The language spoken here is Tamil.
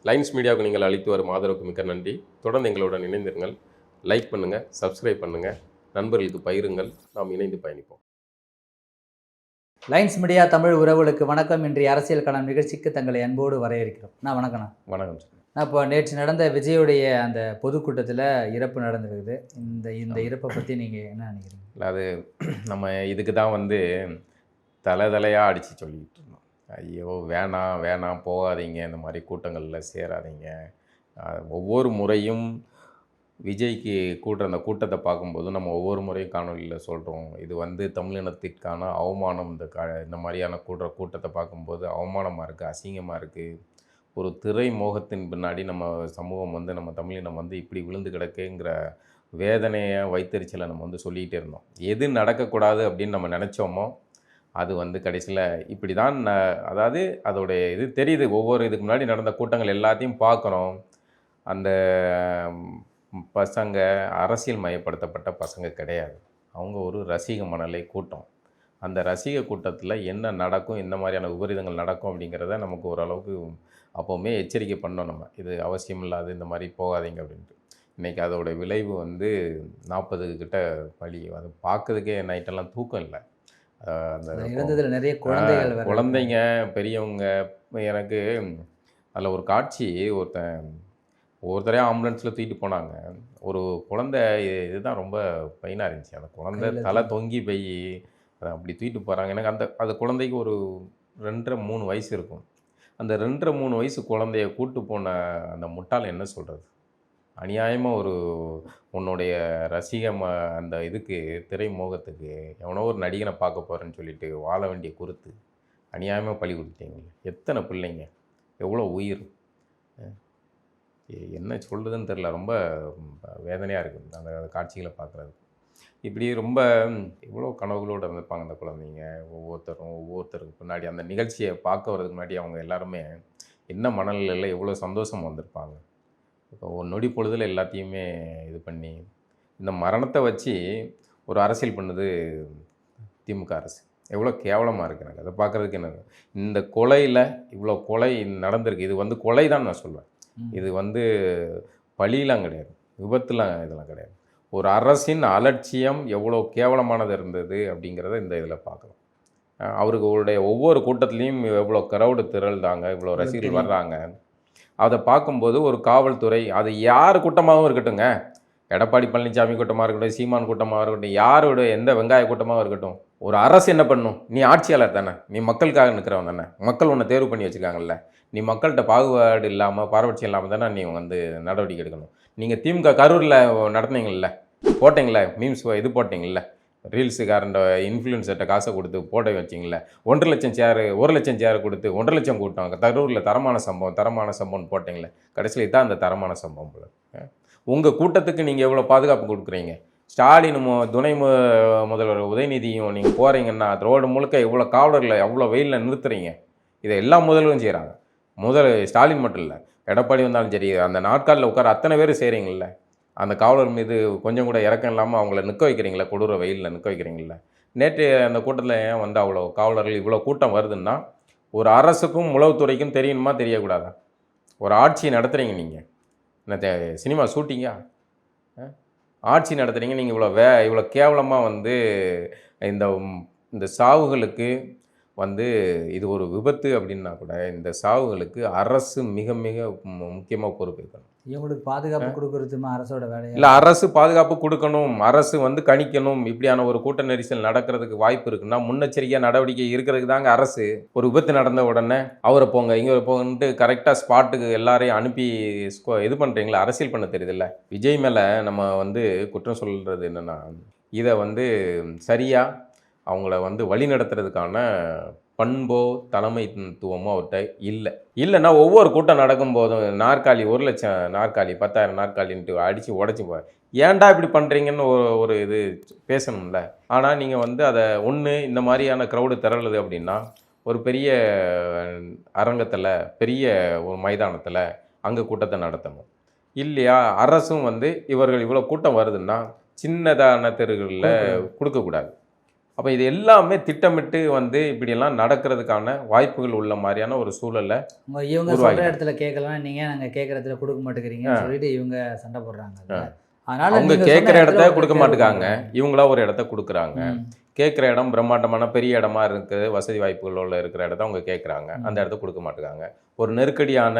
லைன்ஸ் மீடியாவுக்கு நீங்கள் அளித்து வரும் ஆதரவுக்கு மிக்க நன்றி. தொடர்ந்து எங்களுடன் இணைந்திருங்கள். லைக் பண்ணுங்கள், சப்ஸ்கிரைப் பண்ணுங்கள், நண்பர்களுக்கு பகிருங்கள். நாம் இணைந்து பயணிப்போம். லைன்ஸ் மீடியா தமிழ் உறவுகளுக்கு வணக்கம். இன்றைய அரசியல் களம் நிகழ்ச்சிக்கு தங்களை அன்போடு வரவேற்கிறோம். வணக்கண்ணா. வணக்கம் சார். இப்போ நேற்று நடந்த விஜயுடைய அந்த பொதுக்கூட்டத்தில் இறப்பு நடந்திருக்குது. இந்த இறப்பை பற்றி நீங்கள் என்ன நினைக்கிறீங்க? அது நம்ம இதுக்கு தான் தலையாக அடித்து சொல்லிக்கிட்டு இருந்தோம். ஐயோ வேணாம் வேணாம் போகாதீங்க, இந்த மாதிரி கூட்டங்களில் சேராதீங்க. ஒவ்வொரு முறையும் விஜய்க்கு அந்த கூட்டத்தை பார்க்கும்போது நம்ம ஒவ்வொரு முறையும் காணொலியில் சொல்கிறோம், இது தமிழினத்திற்கான அவமானம். இந்த மாதிரியான கூட்டத்தை பார்க்கும்போது அவமானமாக இருக்குது, அசிங்கமாக இருக்குது. ஒரு திரை மோகத்தின் பின்னாடி நம்ம சமூகம் நம்ம தமிழினம் இப்படி விழுந்து கிடக்குங்கிற வேதனையை வைத்தறிச்சலை நம்ம சொல்லிகிட்டே இருந்தோம். எது நடக்கக்கூடாது அப்படின்னு நம்ம நினச்சோமோ அது கடைசியில் இப்படி தான். அதாவது அதோடைய இது தெரியுது. ஒவ்வொரு இதுக்கு முன்னாடி நடந்த கூட்டங்கள் எல்லாத்தையும் பார்க்குறோம். அந்த பசங்க அரசியல் மயப்படுத்தப்பட்ட பசங்க கிடையாது. அவங்க ஒரு ரசிக மணலை கூட்டம். அந்த ரசிக கூட்டத்தில் என்ன நடக்கும், எந்த மாதிரியான விபரீதங்கள் நடக்கும் அப்படிங்கிறத நமக்கு ஓரளவுக்கு அப்போவுமே எச்சரிக்கை பண்ணோம். நம்ம இது அவசியம் இல்லாது, இந்த மாதிரி போகாதீங்க அப்படின்ட்டு. இன்றைக்கி அதோட விளைவு 40 கிட்ட பலி. அது பார்க்கறதுக்கே நைட்டெல்லாம் தூக்கம் இல்லை. அந்த இருந்ததில் நிறைய குழந்தைங்க, பெரியவங்க. எனக்கு அதில் ஒரு காட்சி, ஒருத்தரையே ஆம்புலன்ஸில் தூக்கிட்டு போனாங்க. ஒரு குழந்தை, இதுதான் ரொம்ப பெயினாக இருந்துச்சு. அந்த குழந்தை தலை தொங்கி போய் அதை அப்படி தூக்கிட்டு போகிறாங்க. எனக்கு அந்த குழந்தைக்கு ஒரு 2.5-3 வயசு இருக்கும். அந்த 2.5-3 வயசு குழந்தைய கூப்பிட்டு போன அந்த முட்டாள் என்ன சொல்கிறது? அநியாயமாக உன்னுடைய அந்த இதுக்கு, திரை மோகத்துக்கு எவனோ ஒரு நடிகனை பார்க்க போகிறேன்னு சொல்லிட்டு வாழ வேண்டிய குருத்து அநியாயமாக பழி கொடுத்தீங்க. எத்தனை பிள்ளைங்க, எவ்வளோ உயிர், என்ன சொல்கிறதுன்னு தெரில. ரொம்ப வேதனையாக இருக்குது அந்த காட்சிகளை பார்க்குறது. இப்படி ரொம்ப இவ்வளோ கனவுகளோடு இருந்திருப்பாங்க அந்த குழந்தைங்க. ஒவ்வொருத்தருக்கு பின்னாடி அந்த நிகழ்ச்சியை பார்க்க வரதுக்கு முன்னாடி அவங்க எல்லாருமே என்ன மனநிலையில் எவ்வளோ சந்தோஷம் வந்திருப்பாங்க. இப்போ ஒரு நொடி பொழுதில் எல்லாத்தையுமே இது பண்ணி இந்த மரணத்தை வச்சு ஒரு அரசியல் பண்ணுது திமுக அரசு. எவ்வளோ கேவலமாக இருக்குது. எனக்கு அதை பார்க்குறதுக்கு என்ன, இந்த கொலையில் இவ்வளோ கொலை நடந்திருக்கு. இது கொலை தான் நான் சொல்வேன். இது பழியெலாம் கிடையாது, விபத்துலாம் இதெல்லாம் கிடையாது. ஒரு அரசின் அலட்சியம் எவ்வளோ கேவலமானது இருந்தது அப்படிங்கிறத இந்த இதில் பார்க்கலாம். அவர்களுடைய ஒவ்வொரு கூட்டத்துலேயும் எவ்வளோ க்ரௌடு திரள்தாங்க, இவ்வளோ ரசிகர்கள் வர்றாங்க. அதை பார்க்கும்போது ஒரு காவல்துறை, அது யார் கூட்டமாகவும் இருக்கட்டுங்க, எடப்பாடி பழனிசாமி கூட்டமாக இருக்கட்டும், சீமான் கூட்டமாக இருக்கட்டும், யாரோட எந்த வெங்காய கூட்டமாக இருக்கட்டும், ஒரு அரசு என்ன பண்ணும்? நீ ஆட்சியாளர் தானே, நீ மக்களுக்காக நிற்கிறவன் தானே, மக்கள் உன்னை தேர்வு பண்ணி வச்சுருக்காங்கல்ல, நீ மக்கள்கிட்ட பாகுபாடு இல்லாமல், பாரபட்சம் இல்லாமல் தானே நீ நடவடிக்கை எடுக்கணும். நீங்கள் திமுக கரூரில் நடத்துனீங்கள்ல, போட்டிங்கள மீம்ஸ் இது போட்டிங்கள்ல, ரீல்ஸுக்காரண்ட இன்ஃப்ளூயன்சர்கிட்ட காசை கொடுத்து போட்டோ வச்சிங்கள, 1 லட்சம் சேர் கொடுத்து 1.5 லட்சம் கூட்டம் கரூரில் தரமான சம்பவம் போட்டிங்களே. கடைசியில் தான் அந்த தரமான சம்பவம் போல. உங்கள் கூட்டத்துக்கு நீங்கள் எவ்வளோ பாதுகாப்பு கொடுக்குறீங்க? ஸ்டாலினும் துணை முதல்வர் உதயநிதியும் நீங்கள் போகிறீங்கன்னா ரோடு முழுக்க எவ்வளோ காவலர்களை எவ்வளோ வெயிலில் நிறுத்துறீங்க? இதை எல்லா முதல்வரும் செய்கிறாங்க. ஸ்டாலின் மட்டும் இல்லை, எடப்பாடி வந்தாலும் சரி, அந்த நாட்காலில் உட்கார அத்தனை பேர் செய்கிறீங்கள. அந்த காவலர் மீது கொஞ்சம் கூட இறக்கம் இல்லாமல் அவங்கள நிற்க வைக்கிறீங்களா, கொடூர வெயிலில் நிற்க வைக்கிறீங்கள. நேற்று அந்த கூட்டத்தில் ஏன் அவ்வளோ காவலர்கள் இவ்வளோ கூட்டம் வருதுன்னா, ஒரு அரசுக்கும் உளவுத்துறைக்கும் தெரியணுமா தெரியக்கூடாதா? ஒரு ஆட்சி நடத்துகிறீங்க நீங்கள், என்ன சினிமா ஷூட்டிங்கா? ஆட்சி நடத்துகிறீங்க நீங்கள். இவ்வளோ கேவலமாக இந்த சாவுகளுக்கு இது ஒரு விபத்து அப்படின்னா கூட இந்த சாவுகளுக்கு அரசு மிக மிக முக்கியமாக பொறுப்பேற்கணும். இவங்களுக்கு பாதுகாப்பு கொடுக்கறதுமா அரசோட வேலை இல்லை. அரசு பாதுகாப்பு கொடுக்கணும், அரசு கணிக்கணும். இப்படியான ஒரு கூட்ட நெரிசல் நடக்கிறதுக்கு வாய்ப்பு இருக்குன்னா முன்னெச்சரிக்கையாக நடவடிக்கை இருக்கிறதுக்கு தாங்க அரசு. ஒரு விபத்து நடந்த உடனே அவரை போங்க இங்கே போங்கன்ட்டு கரெக்டாக ஸ்பாட்டுக்கு எல்லாரையும் அனுப்பி இது பண்ணுறீங்களா? அரசியல் பண்ண தெரியுதுல்ல. விஜய் மேலே நம்ம குற்றம் சொல்கிறது என்னென்னா, இதை சரியாக அவங்கள வழி நடத்துறதுக்கான பண்போ தலைமைத்துவமோ அவர்கிட்ட இல்லைன்னா ஒவ்வொரு கூட்டம் நடக்கும்போதும் நாற்காலி 1 லட்சம் நாற்காலி 10,000 நாற்காலின்ட்டு அடித்து உடச்சி ஏன்டா இப்படி பண்ணுறீங்கன்னு ஒரு இது பேசணும்ல. ஆனால் நீங்கள் அதை இந்த மாதிரியான க்ரௌடு திரளுது அப்படின்னா ஒரு பெரிய அரங்கத்தில், பெரிய ஒரு மைதானத்தில் அங்கே கூட்டத்தை நடத்தணும் இல்லையா? அரசும் இவர்கள் இவ்வளோ கூட்டம் வருதுன்னா சின்னதான தெருகளில் கொடுக்கக்கூடாது. அப்போ இது எல்லாமே திட்டமிட்டு வந்து இப்படியெல்லாம் நடக்கிறதுக்கான வாய்ப்புகள் உள்ள மாதிரியான ஒரு சூழலை இவங்க சொல்ற உருவாக்கிட்டாங்க. இடத்துல கேட்கலாம், நீங்க நாங்க கேட்குற இடத்துல கொடுக்க மாட்டேங்கிறீங்கன்னு சொல்லிட்டு இவங்க சண்டை போடுறாங்க அதுல. அதனால அவங்க நீங்க சொன்ன கேட்குற இடத்த இடத்துல ஒரு கொடுக்க தேர்வு மாட்டுக்காங்க, பண்றாங்க. இவங்களா ஒரு இடத்த கொடுக்குறாங்க. ம். கேட்குற இடம் பிரம்மாண்டமான பெரிய இடமா இருக்குது, வசதி வாய்ப்புகளோட இருக்கிற இடத்த அவங்க கேட்குறாங்க, அந்த இடத்த கொடுக்க மாட்டுக்காங்க. ஒரு நெருக்கடியான